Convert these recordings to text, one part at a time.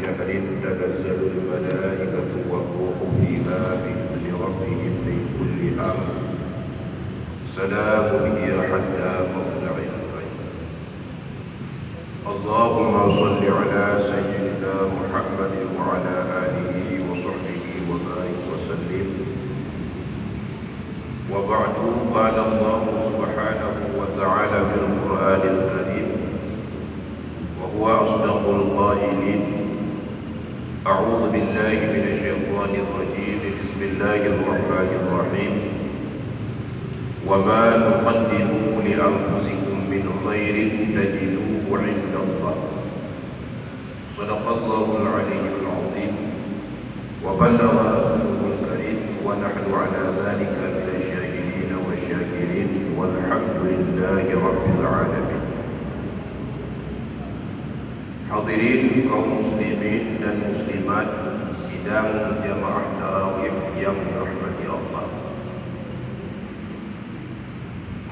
شهر تنزل الملائكة والروح فيها بإذن ربهم من كل أمر سلام هي حتى مطلع الفجر. اللهم صل على سيدنا محمد وعلى آله وصحبه وبارك وسلم. وبعد، قال الله سبحانه وتعالى في القرآن الكريم وهو أصدق القائلين: أعوذ بالله من الشيطان الرجيم، بسم الله الرحمن الرحيم. وما تقدموا لأنفسكم من خير تجدوه عند الله. صدق الله العلي العظيم وبلغ رسوله الكريم، ونحن على ذلك من الشاهدين والشاكرين، والحمد لله رب العالمين. Hadirin kaum muslimin dan muslimat sidang jamaah tarawih yang dirahmati Allah.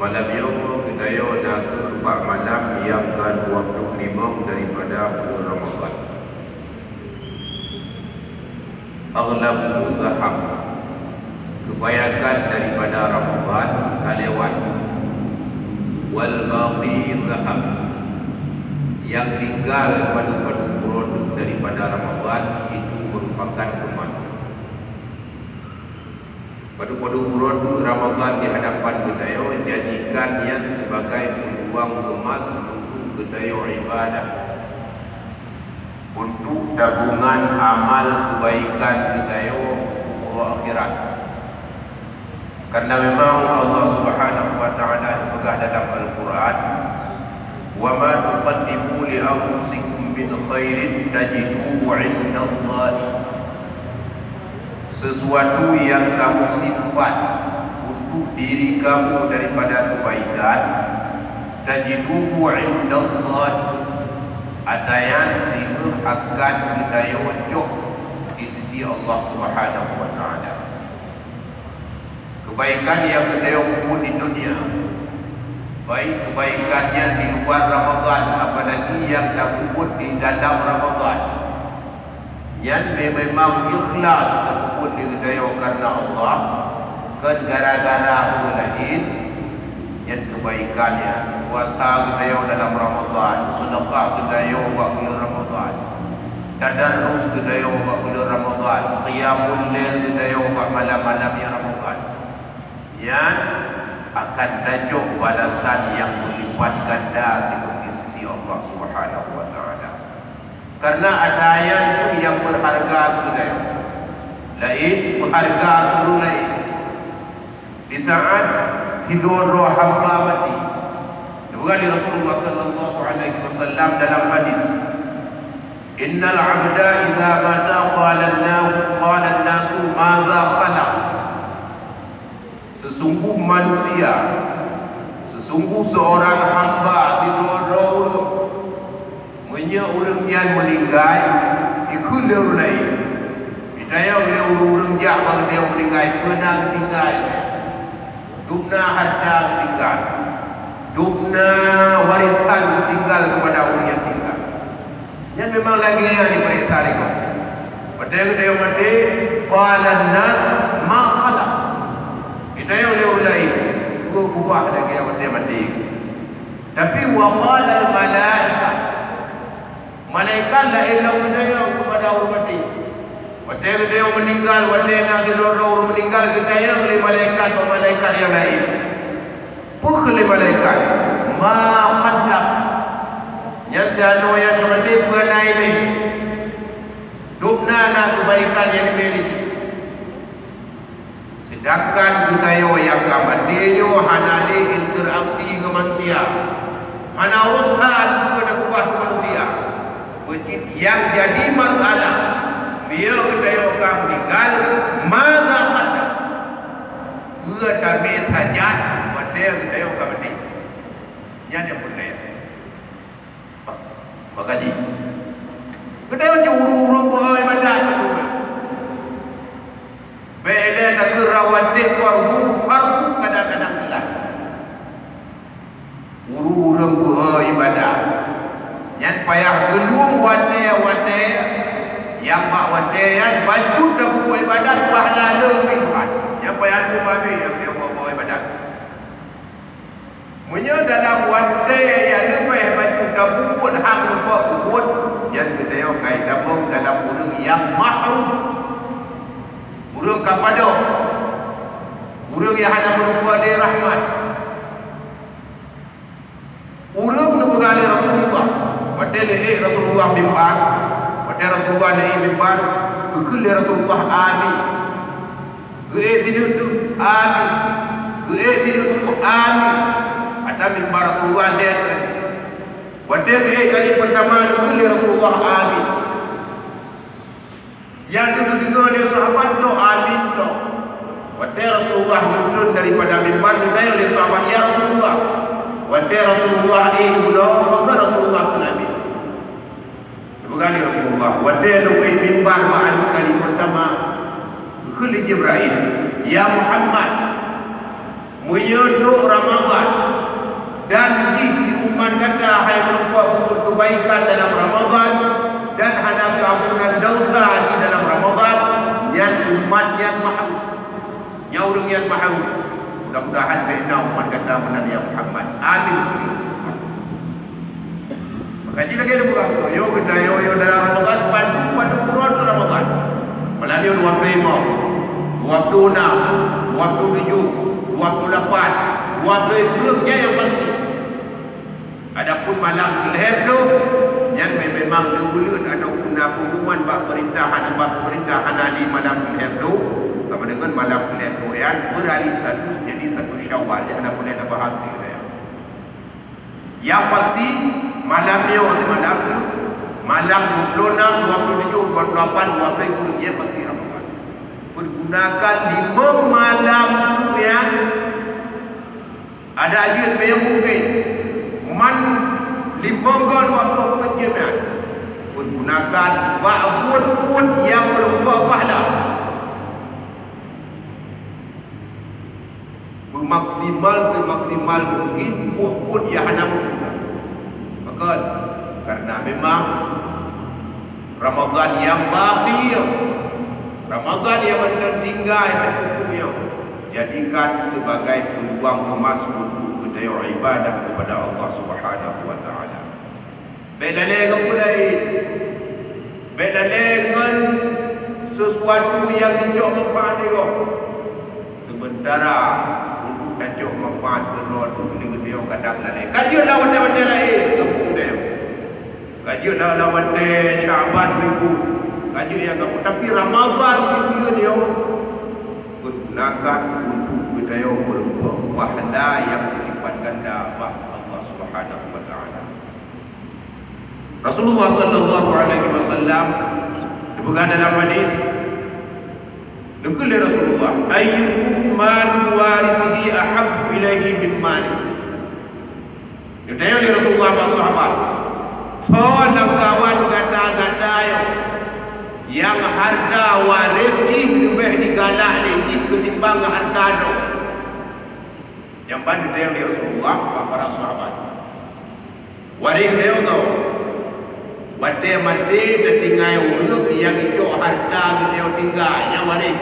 Malam yang kita nak ke malam yang ke-25 daripada bulan Ramadan. Aghlab muzahab, kebanyakan daripada Ramadan kalewat. Wal baqi zahab, yang tinggal padu-padu produk daripada Ramadan itu merupakan emas. Padu-padu produk Ramadan di hadapan kita jadikannya sebagai peluang emas untuk kita ibadah, untuk tabungan amal kebaikan kita akhirat. Karena memang Allah Subhanahu wa taala juga dalam Al-Quran, wa ma tuqaddimu li anfusikum min khairin tajiduhu 'inda Allah. Sesuatu yang kamu simpan untuk diri kamu daripada kebaikan, tajiduhu 'inda Allah, ada yang sehingga akan kita wujud di sisi Allah Subhanahu wa taala. Kebaikan yang kita buat di dunia, baik kebaikannya di luar Ramadan, apalagi yang terkubur di dalam Ramadan, yang memang ikhlas terkubur diri karena Allah, kan gara-gara orang lain, yang kebaikannya puasa kita dalam Ramadan, sedekah kita buat bulan Ramadan, tadarrus kita buat bulan Ramadan, qiyamul lail kita buat malam-malam yang Ramadan, yang akan tajuk balasan yang berlipat ganda di sisi Allah Subhanahu wa taala. Karena ada ayat itu yang berharga itu lain, berharga itu lain. Di saat hidur roh hamba mati, dari Rasulullah sallallahu alaihi wasallam dalam hadis, innal 'abda idza mata qala an-nasu madza khalaq. Sesungguh manusia, sesungguh seorang hamba tidur roh, orang yang meninggal ikut orang lain. Kita orang jahat dia meninggal, pernah tinggal, dubna harta tinggal, dubna warisan tinggal kepada orang yang tinggal. Yang memang lagi yang diperintah itu. Padahal dia mati, qala an-nas ma khalaq. Kita orang lain, buah lagi yang mati. Tapi waqala al-malaikah, malaikat la ilah menanya kepada orang mati. Waktu dia meninggal, waktu yang orang meninggal, kita yang oleh malaikat yang lain. Oleh malaikat, ma qaddam, yang jano yang mati mengenai ini, dubna nak kebaikan yang dimiliki. Sedangkan kita yang mati hanali interaksi ke manusia, hana urusan kepada kubah manusia. Yang jadi masalah biar kita yang meninggal, masa ada dia kami saja pada kita yang mati yang boleh makanya kita macam urung-urung boleh badan bela nak rawat dek fardu kadang-kadang hilang urung-urung ibadah yang payah gelum wane Wadian baju dah buat ibadat pahala lebih kuat. Yang payah tu bagi yang dia buat ibadat. Munya dalam wadian yang lebih baju dah buat hang lupa buat yang kita yang kait dalam urang yang mahrum. Urang kepada urang yang hanya berupa dari rahmat. Urang menurut Rasulullah. Wadian Rasulullah mimbar. Pada Rasulullah naik mimbar, kekil Rasulullah amin. Tidur tu amin. Tidur tu amin. Ada mimbar Rasulullah dia. Pada kali pertama kekil Rasulullah amin. Yang kedua dia sahabat tu amin tu. Pada Rasulullah turun daripada mimbar ditanya oleh sahabat, ya Rasulullah. Pada Rasulullah maka Rasulullah tu amin. Kali Rasulullah wadai luai mimbar ma'al kali pertama kuli Jibril, ya Muhammad menyuruh Ramadan dan umat kata hai berupa kebaikan dalam Ramadan dan hana keampunan dosa di dalam Ramadan yang umat yang mahrum yang orang yang mahrum. Mudah-mudahan benar umat kata Nabi Muhammad amin. Kaji lagi ada bukan tu. Yo kena yo dalam Ramadan pada Quran Ramadan. Malam ni 25, 26, 27, 28, 29 yang pasti. Adapun malam kelihatan tu yang memang bulan ada hubungan bab pemerintahan ali malam kelihatan tu sama dengan malam kelihatan tu yang beralih status jadi satu Syawal yang ada boleh nak bahas ni. Yang pasti malam ni malam 26, 27, 28, 29 dia pasti Ramadan. Pergunakan 5 malam tu yang ada aja yang mungkin man 5 gon waktu penjemaah. Pergunakan wa'bud pun yang berupa pahala. Semaksimal mungkin pun yang hanya mungkin. Maka karena memang Ramadan yang baqi, Ramadan yang tertinggal itu jadikan sebagai peluang emas untuk kedaya ibadah kepada Allah Subhanahu wa taala. Bedaleng mulai bedaleng sesuatu yang dijok manfaat dia. Sementara kacau manfaat kenal tu dia kadang lalai. Kajian lawan dia lain, kepung dia. Kajian lawan dia Syaban minggu. Kajian yang kamu tapi Ramadan itu dia gunakan untuk budaya berupa pahala yang berlipat ganda Allah Subhanahu wa taala. Rasulullah sallallahu alaihi wasallam disebutkan dalam hadis Nukul Rasulullah ayyukum mal warisihi ahabbu ilaihi min mali. Ditanya oleh Rasulullah kepada sahabat, "Soalan kawan ganda-ganda yang harta waris lebih digalak lagi ketimbang harta do." Yang pada ditanya oleh Rasulullah para sahabat. Waris dia tu mati tertinggal urut yang itu harta dia tinggalnya waris.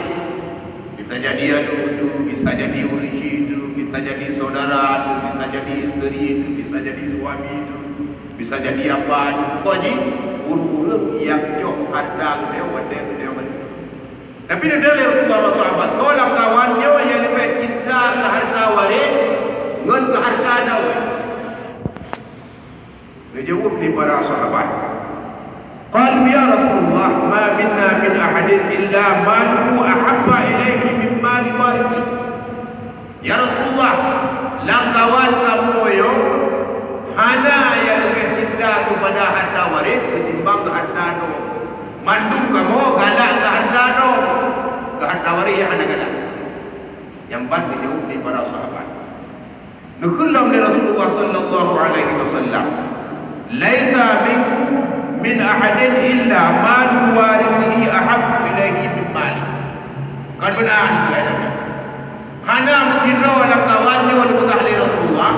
Bisa jadi aduh, bisa jadi urisi itu, bisa jadi saudara itu, bisa jadi isteri itu, bisa jadi suami itu, bisa jadi apa itu. Pokoknya urut yang jauh harta dia waris. Tapi dia dari Rasulullah sahabat, kalau kawannya yang lebih cinta ke harta waris, ngan ke harta daun. Dia jawab di para sahabat. Qalu ya Rasulullah ma minna min ahadin illa maluhu ahabba ilaihi min mali warisi. Ya Rasulullah, langkawan kamu yo hana yang lebih cinta kepada harta waris ketimbang harta do. Mandum kamu galak ke harta do, ke harta waris yang hana galak. Yang ban dijawab di para sahabat. Nukullam li Rasulullah sallallahu alaihi wasallam. Laisa minkum min ahadin illa malu warisihi ahabbu ilaihi min mali. Kan benar dia. Hana mungkin orang kawannya orang ahli Rasulullah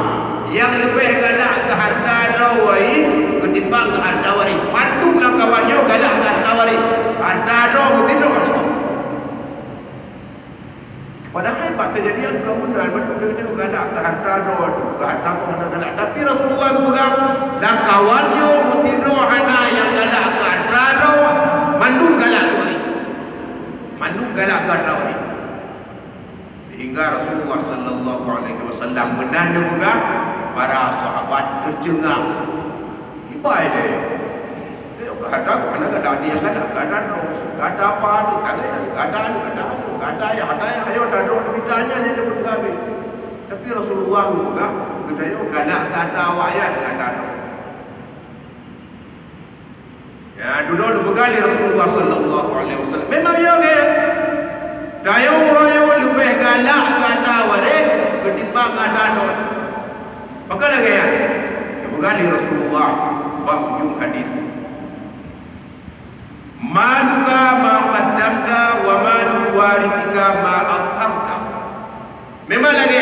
yang lebih galak ke harta dawai ketimbang ke harta waris. Patutlah kawannya galak ke harta waris. Harta kejadian kemudian dia galak ke harta doa tu, ke harta mana galak. Tapi Rasulullah tu pegang dan kawannya mutido hana yang galak ke harta doa, mandum galak tu hari. Mandum galak ke harta hari. Hingga Rasulullah sallallahu alaihi wasallam menanda pegang para sahabat tercengang. Ibai dia. Dia ke harta mana galak dia galak ke harta doa. Kata apa tu? Kata yang ayo dah doa ditanya dia bergabe. Tapi Rasulullah juga kata yo galak kata awak kata. Ya dulu berkali Rasulullah sallallahu alaihi wasallam. Memang ya ke? Dayo lebih galak kata awak ketimbang kata doa. Maka lagi ya. Berkali Rasulullah ujung hadis. Maluka ma qaddamta wa malu warisika ma akharta. Memang lagi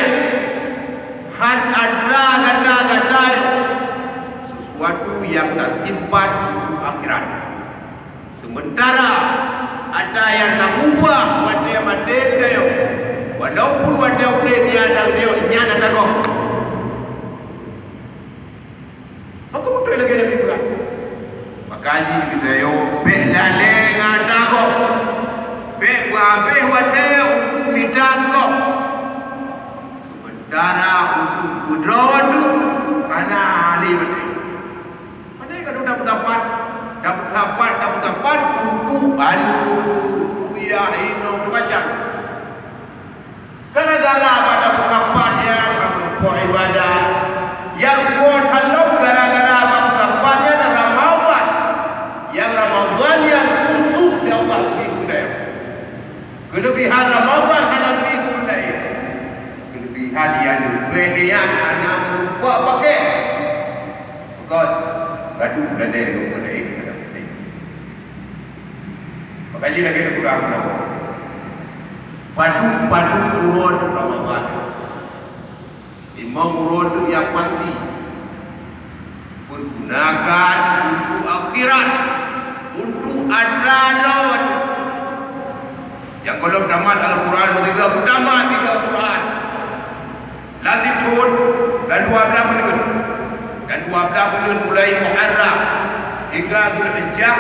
had ada kata sesuatu yang tak simpan untuk akhirat. Sementara ada yang nak ubah mati dia walaupun wajah dia ada dia nyana tak kau. Aku betul lagi lebih berat. Makanya kita yo be laleng ada kok. Be wate untuk bidang kok. Sementara untuk kudron tu kana ali betul. Mana kalau dapat untuk balu ya ino macam. Gara-gara pada dapat yang untuk ibadah yang kuat halau gara-gara dapatnya Ramadan. Yang Ramadan yang khusus di Allah Subhanahu wa. Kelebihan Ramadan dalam minggu ini. Kelebihan yang lebih anak berupa pakai. Bukan gaduh dan dia lupa dah ini kena penting. Makanya lagi nak pegang nama. Padu urut Ramadan. Imam urut yang pasti. Gunakan untuk akhirat, untuk adalah yang kalau tamat Al-Quran bertiga tamat tiga Al-Quran nanti pun dan 12 bulan mulai Muharram hingga Zulhijjah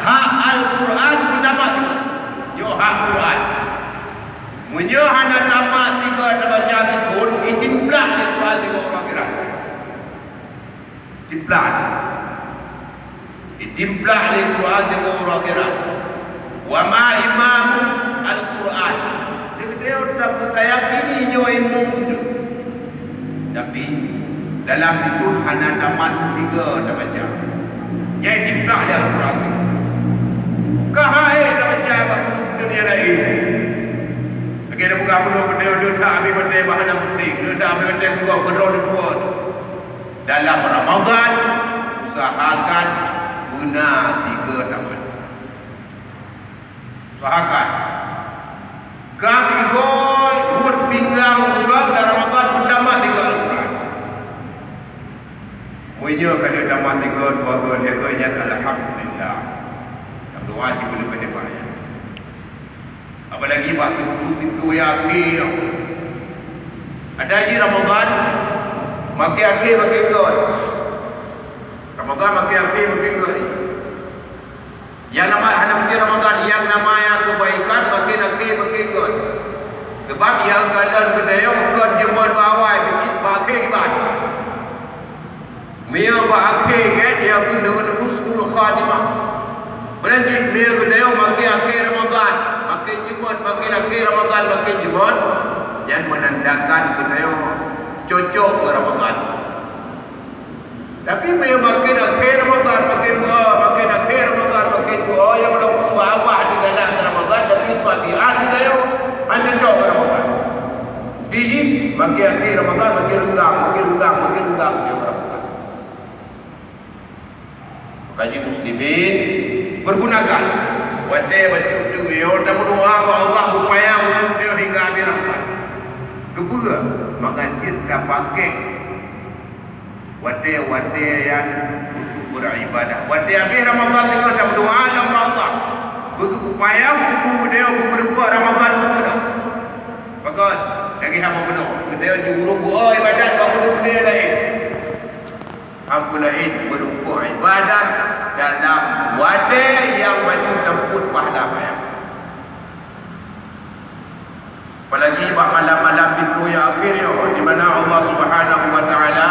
hak Al-Quran tamat yo hak Quran menyahana tamat tiga baca pun itimlah Al-Quran tiga orang kira Ditimplah Al-Quran dengan orang kira. Wa ma imamu Al-Quran. Dia tak berkayakini je imam tu. Tapi dalam itu hanya tamat 3 dah baca. Yang ditimplah dia Al-Quran tu. Kahai dah baca benda dia lain. Lagi ada buka penuh benda dia tak habis benda bahan penting. Dia tak habis benda juga benda dia dalam Ramadan usahakan guna 3 tamat. Usahakan. Kami goi buat pinggang juga dalam Ramadan pertama 3 Al-Quran. Munya kalau tamat 3 2 dia gonya alhamdulillah. Doa juga lebih banyak. Apalagi bahasa itu yakin. Ada lagi Ramadan makin akhir makin good. Ramadan makin akhir makin good. Yang nama Ramadan yang namanya kebaikan makin akhir makin good. Sebab yang kadang kedaya kan jemur bawah bikin pakai ibadah. Mia akhir kan dia pun dengan husnul khatimah. Berarti mia kedaya makin akhir Ramadan, makin jemur makin akhir Ramadan makin jemur yang menandakan kedaya cocok ke Ramadan. Tapi makin akhir Ramadan makin akhir Ramadan makin yang belum bawah digalak ke Ramadan tapi tabiat dia hanya cocok ke Ramadan. Biji makin akhir Ramadan makin renggang dia Ramadan. Kaji muslimin bergunakan wate betul yo dah berdoa kepada Allah supaya dia hingga akhir Ramadan. Kedua menganjurkan pakai wate yang untuk beribadah. Wate habis Ramadan juga dah berdoa kepada Allah. Begitu upaya hukum dia berbuat Ramadan juga dah. Bagus. dia jurung buat ibadat benda lain. Apa lain berupa ibadat dalam wadah yang baju temput pahala banyak. Apalagi malam-malam itu yang akhirnya di mana Allah Subhanahu wa taala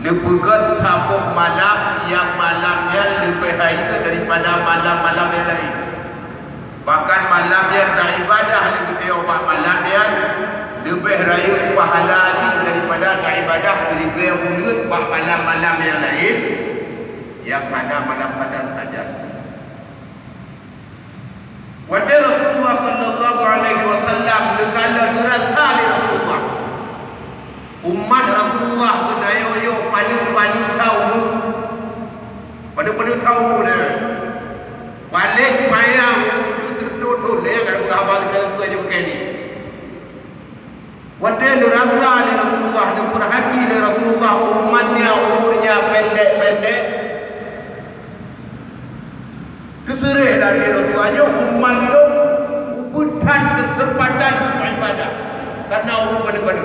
nepegat sabuk malam yang malamnya lebih baik daripada malam-malam yang lain. Bahkan malam yang beribadah lebih awak malam yang lebih raya pahala lagi daripada beribadah lebih mulut malam-malam yang lain yang pada malam Qadar saja. Wajah Rasulullah sallallahu alaihi wasallam negala derasa Rasulullah. Umat Rasulullah kedayo paling tahu. Paling tahu dia. Paling payah tutur dia kalau berabang dalam kerja begini. Wajah derasa Rasulullah dan perhati Rasulullah umatnya umurnya pendek-pendek. Keserih dari Rasulullah umat itu ubutan kesempatan beribadah karena orang pada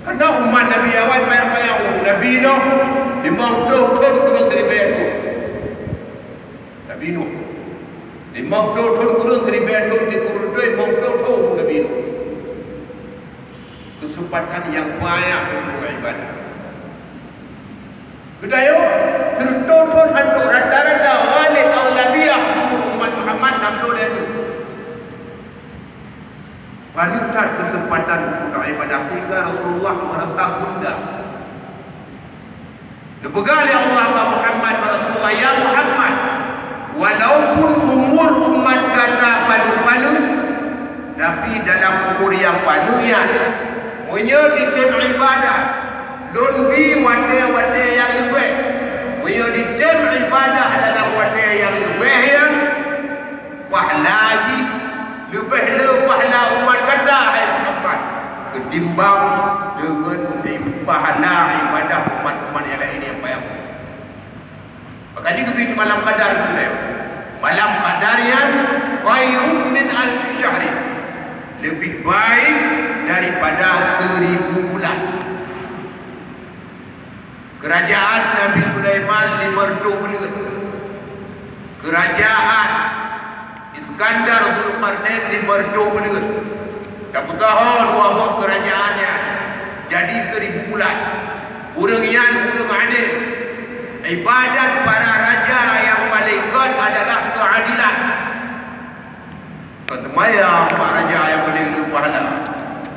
karena umat Nabi awal payah-payah Nabi Nuh dimautukan turun dari betu Nabi Nuh dimautukan turun dari betu dikurudai mautukan Nabi Nuh kesempatan yang banyak untuk beribadah. Kedayo tertonton hantu rata-rata walid awlabiyah umat Muhammad 60 itu. Wanita kesempatan untuk ibadah sehingga Rasulullah merasa gundah. Dipegang oleh Allah Muhammad Rasulullah ya Muhammad, walaupun umur umat kata palu-palu, tapi dalam umur yang palunya, punya ditem ibadah. Lumbi wadah-wadah yang lebih. Punya ditem ibadah dalam wadah yang lebih yang pahala lebih pahala umat kata Muhammad ketimbang dengan pahala ibadah umat-umat yang lain yang payah. Makanya ketika malam Qadar sudah. Malam Qadar yang khairun min alf syahr. Lebih baik daripada 1000 bulan. Kerajaan Nabi Sulaiman 500 bulan. Kerajaan Iskandar Zulkarnain 500 bulan. Dapat tahun wabak kerajaannya jadi 1000 bulan. Urang adil. Ibadat para raja yang paling kuat adalah keadilan. Ketemaya para raja yang paling berpahala.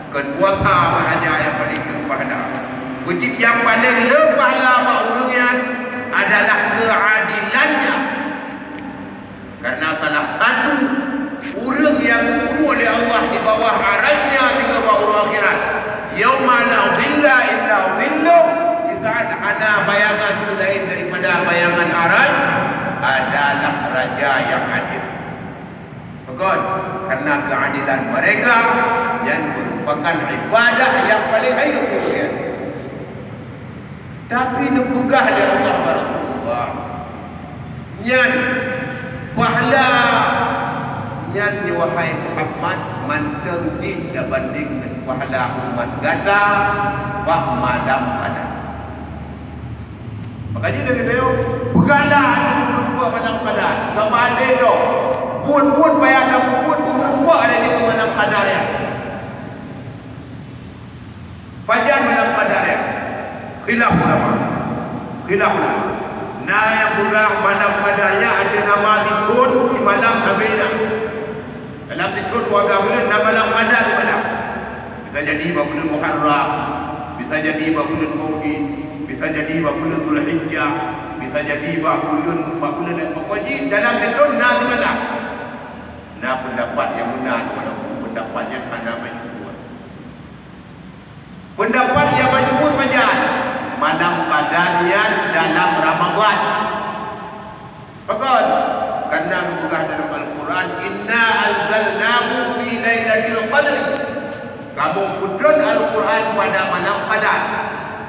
Kepuasa para raja yang paling berpahala. Wujud yang paling berpahala bagi urangnya adalah keadilannya. Karena salah satu urang yang dibunuh oleh Allah di bawah arasnya juga bawah akhirat. Yauma la dhilla illa dhilluh. Di saat ada bayangan selain daripada bayangan aras adalah raja yang adil. Bukan karena keadilan mereka yang merupakan ibadah yang paling agung. Tapi dipegah oleh Allah Rasulullah. Nyan pahala nyan wahai Muhammad manteng tidak banding dengan pahala umat gada bak malam Qadar. Makanya dia kata yo, pegahlah berupa malam Qadar. Sama ada dok. Pun payah dah pun berupa ada di malam Qadar ya. Panjang malam Qadar ya. Khilaf ulama. Nah yang pegang malam Qadarnya ada nama dikun di malam Habina. Dalam dikun warga bulan nama malam Qadar di mana? Bisa jadi bulan Muharram, bisa jadi bulan Maulid, bisa jadi bulan Zulhijjah, bisa jadi bulan pokoknya dalam dikun nah di mana? Nah pendapat yang benar walaupun pendapatnya ada majmur. Pendapat yang majmur macam malam Qadarnya dalam Ramadan. Betul. Karena bukan dalam Al-Quran, inna anzalnahu fi lailatul qadr. Kamu putun Al-Quran pada malam Qadar.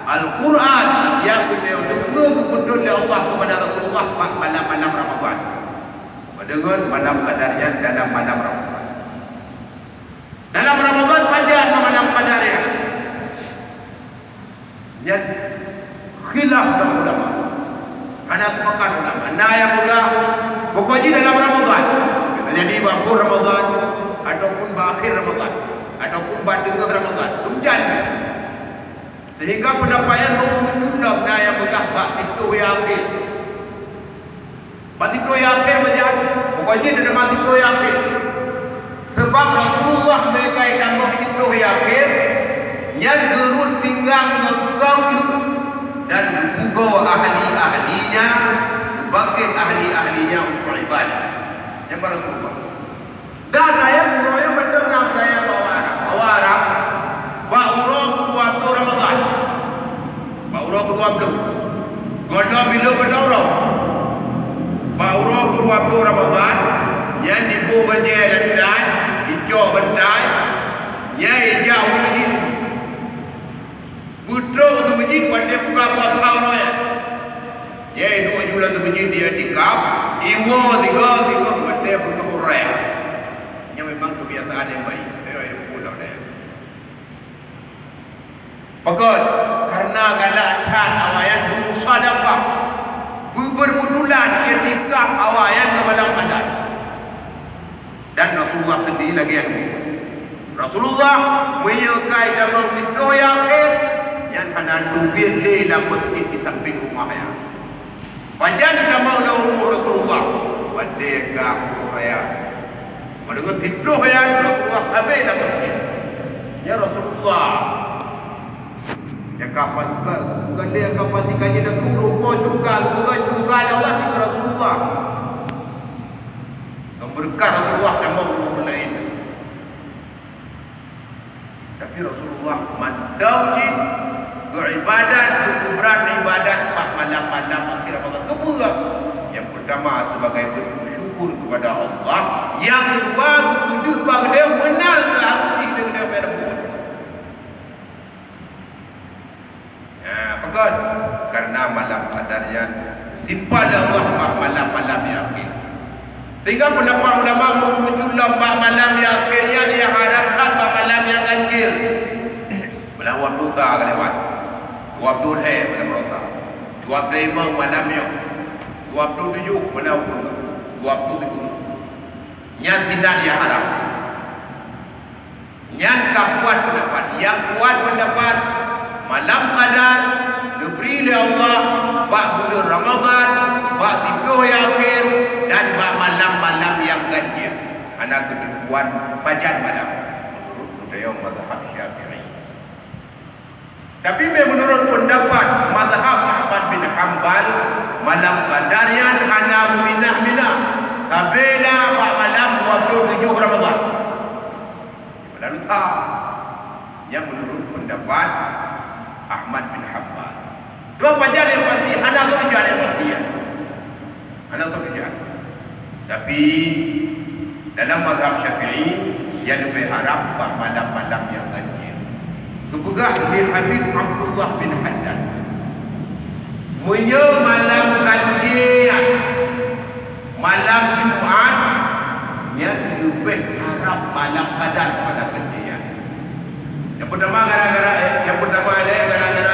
Al-Quran yang diputun oleh Allah kepada Rasulullah pada malam Ramadan. Dengan malam Qadarnya dalam malam Ramadan. Dalam Ramadan panjang malam qadar ya. Yang khilaf dalam ulama. Ana sepakat ulama. Nah yang juga pokoknya dalam Ramadan. Misalnya di bawah Ramadan ataupun akhir Ramadan ataupun pada Ramadan. Hujan. Sehingga pendapat waktu junab nah yang begah bak itu yakin. Bak itu yakin macam pokoknya dalam mati itu yakin. Sebab Rasulullah mereka yang bak itu yakin yang gerun pinggang ngegau itu dan dipugau ahli-ahlinya dibangkit ahli-ahlinya untuk ibadah. Yang Rasulullah. Dan ayat yang mendengar gaya bawa Arab Ba'ura waktu Ramadan. Ba'ura waktu. Gono bila berdaulah. Ba'ura waktu Ramadan. Yang dibu berdaya dan hijau berdaya. Yang hijau masjid. Putra untuk masjid pada buka buat Ba'ura ya. Yang 2 julan untuk masjid dia dikap. Iwa tiga pada buka Ba'ura. Yang memang kebiasaan yang baik. Yang pulau dia. Pekot, karena galakkan awayan bermusadaqah berbudulan ketika awayan ke malam qadar. Dan Rasulullah sendiri lagi yang Rasulullah menyekai dalam video yang akhir yang akan dubir dalam masjid di samping rumahnya. Panjang nama Rasulullah pada gak raya. Mendengar video yang Rasulullah habis dalam masjid. Ya Rasulullah ya kapan dia kapan dikanya nak rupa juga Allah di Rasulullah. Berkah Rasulullah yang mau lain. Tapi Rasulullah mandauin beribadat kuburan ibadat malam-malam akhir Ramadan. Kedua, yang pertama sebagai bentuk syukur kepada Allah, yang kedua untuk bagi dia menal searti dengan dia karena malam qadarnya simpan Allah malam-malam yakin. Sehingga pendapat ulama menjulang malam yakinnya dia harapkan malam yang ganjil. Malam waktu sah lewat. Waktu hai malam rasa. Waktu imam malamnya. Waktu 7 malam waktu 7. Yang tidak dia harap. Yang tak kuat pendapat, yang kuat pendapat malam qadar diberi oleh Allah bak bulan Ramadan, bak 10 yang akhir dan bak malam-malam yang ganjil. Anak ketentuan fajar malam menurut budaya mazhab Syafi'i. Tapi menurut pendapat mazhab Ahmad bin Hanbal, malam qadarnya hanya minah-minah. Tabela bak malam 27 Ramadan. Lalu tak yang menurut pendapat Ahmad bin Hanbal. Dua fajar yang pasti, ada satu fajar yang pasti ya. Ada satu fajar. Tapi dalam mazhab Syafi'i yang lebih harap malam-malam yang ganjil. Kebegah bin Habib Abdullah bin Haddad. Punya malam ganjil, malam Jumaat yang lebih harap malam qadar malam ganjil. Yang pertama gara-gara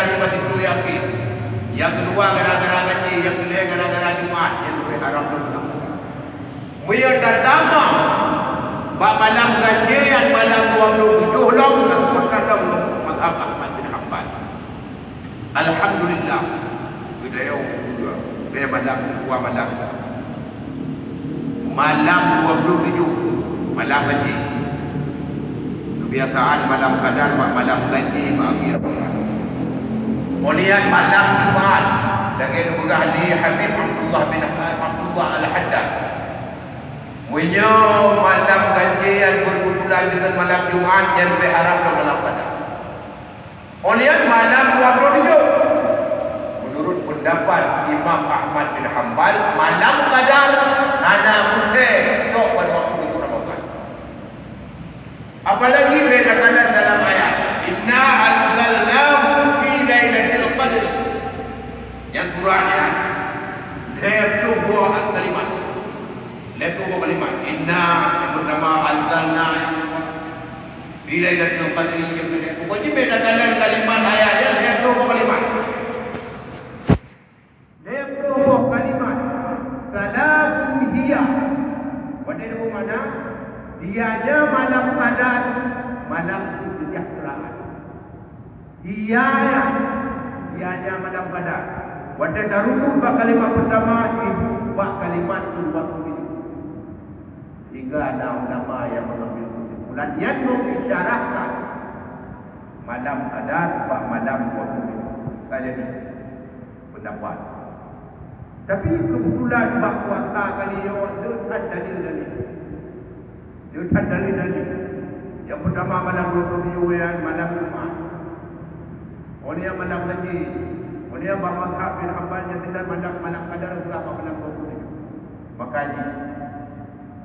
ni mati tu yakin. Yang kedua gara-gara gaji, yang ketiga gara-gara Jumaat yang lebih haram tu. Muya datang bab malam gaji yang malam 27 lam dan perkataan mazhab Ahmad bin Hanbal. Alhamdulillah. Budaya juga. Dia malam dua malam. Malam 27 malam gaji. Kebiasaan malam qadar, malam ganjil, akhir Ramadan. Kemudian malam Jumaat dengan berahli Habib Abdullah bin Abdullah Al-Haddad. Punya malam ganjil yang berbulan dengan malam Jumaat yang lebih harap dan malam qadar. Kemudian malam 27. Menurut pendapat Imam Ahmad bin Hanbal, malam qadar hanya muslim untuk pada waktu itu Ramadan. Apalagi berkatakan dalam ayat, Inna anzalnahu fi lailatul qadr. Yang Qurannya lebih buah kalimat. Lebih buah kalimat. Inna yang pertama anzalna Bila Lailatul Qadri yang dia. Pokoknya beda kalimat ayatnya, lihat dua kalimat. Lihat dua kalimat. Salamun hiya. Pada itu mana? Dianya malam qadar, malam kesejahteraan. Dianya malam qadar. Pada darulun bak kalimat pertama, ibu bak kalimat kedua begitu. Hingga ada ulama yang mengambil kesimpulan yang mengisyaratkan malam qadar bak malam 20. Saya ni pendapat. Tapi kebetulan bak puasa kali ini dia tak dalil-dalil. Dia tak dalil-dalil. Yang pertama malam 27 yang malam Jumaat. Oleh yang malam haji. Oleh yang bermazhab bin Hanbal yang tidak malam qadar berapa malam 27. Makanya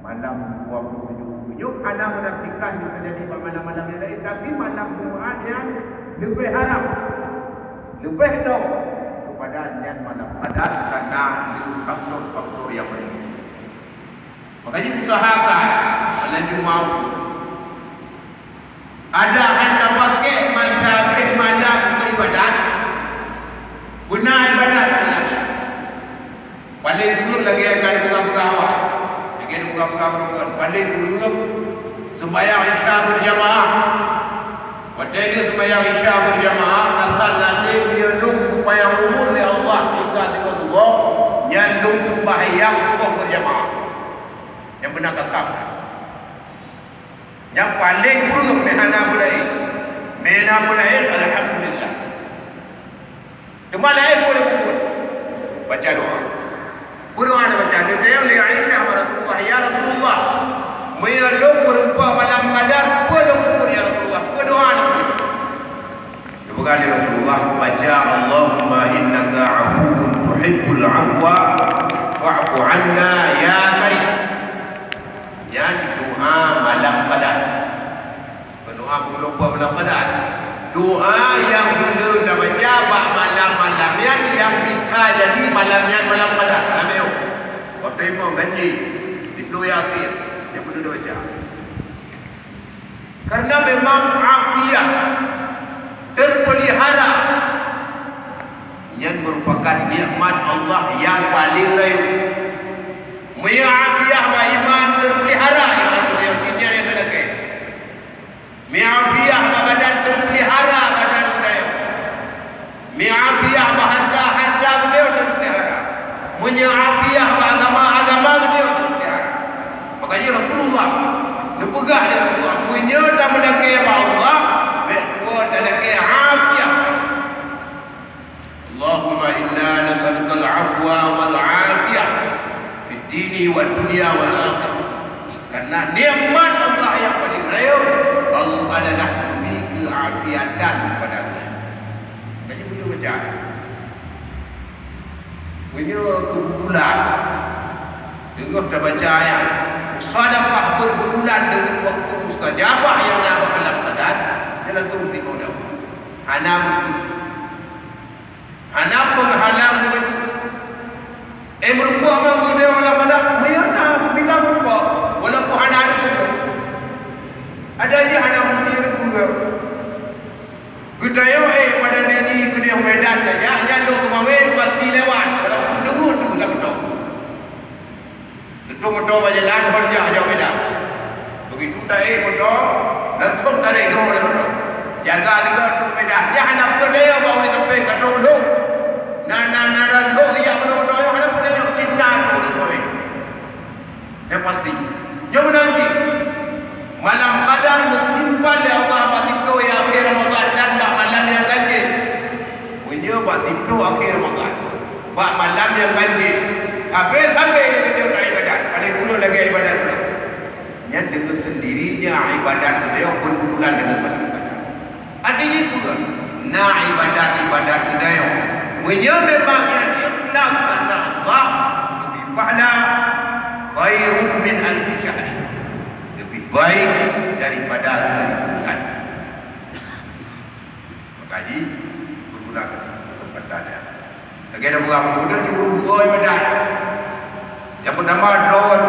malam 27. Yuk ada menafikan bisa jadi malam-malam yang lain, tapi malam Jumaat yang lebih haram. Lebih tahu kepada yang malam qadar karena faktor-faktor yang lain. Makanya usahakan malam Jumaat ada anda pakai mazhabih malam untuk ibadat, guna ibadat malam. Paling dulu lagi akan buka-buka awal, lagi ada buka-buka berbuat. Paling dulu sembahyang Isya berjamaah. Pada dia sembahyang Isya berjamaah, asal nanti dia luk supaya umur oleh Allah 332 nyandung sembahyang berjamaah. Yang benar kasar. Yang paling buruk mehana mulai alhamdulillah. Cuma lain boleh pukul. Baca doa. Berdoa ada baca. Dia oleh Aisyah Rasulullah, ya Rasulullah, mayalum berupa malam qadar, boleh pukul ya Rasulullah. Berdoa lagi. Dua kali Rasulullah baca Allahumma innaka afuwun tuhibbul afwa wa'fu 'anna ya karim. Yang doa malam qadar. Doa belum malam qadar. Doa yang dulu dah baca malam-malam yang bisa jadi malamnya malam qadar. Amin. Waktu imam ganji itu yakin yang perlu dah baca. Karena memang afiat terpelihara yang merupakan nikmat Allah yang paling raya. Mi'afiyah wa iman terpelihara yang dia tidak ada lagi. Mi'afiyah wa badan terpelihara badan dia. Mi'afiyah wa harta dia terpelihara. Mi'afiyah wa agama dia terpelihara. Makanya Rasulullah nepegah dia Rasulullah punya dan melaki Allah berkuat dan laki afiyah. Allahumma inna nas'aluka al-'afwa wal-'afiyah dini wa dunia wa akhirah. Karena nikmat Allah yang paling raya, Allah adalah demi keafiatan kepada kita. Jadi boleh baca. Punya kebetulan dengar dah baca ayat sadaqah berbulan dengan waktu mustajabah yang nama malam qadar dalam turun di kau. Ana penghalang begitu. Berupa orang dia malam qadar, mayana bila berupa walaupun ada pun. Ada je anak mesti ada juga. Kita pada dia ni kena Medan saja, jalur ke Mawin pasti lewat. Kalau pun dengar tu lah betul. Betul-betul berjalan kerja jauh Medan. Begitu tak betul, langsung tarik kau lah betul. Jaga juga tu Medan. Dia anak tu dia bawa sampai ke dulu. Nana lo yang betul-betul yang ada pun yang cinta tu Mawin. Yang pasti. Jauh nanti. Malam qadar bertimpal ya Allah batipto ya akhir Ramadan dan malam yang ganjil. Punya batipto akhir Ramadan. Bak malam yang ganjil. Sampai dengan dia ibadat. Ada pula lagi ibadat pula. Yang dengan sendirinya ibadat dia berbulan dengan malam qadar. Artinya pula nah ibadat dia. Punya memang yang ikhlas karena Allah lebih pahala khairun min alfi syahr. Baik daripada seribuan. Makanya bergunakan kesempatannya. Lagi ada beberapa muda di berbuat ibadat. Yang pertama doa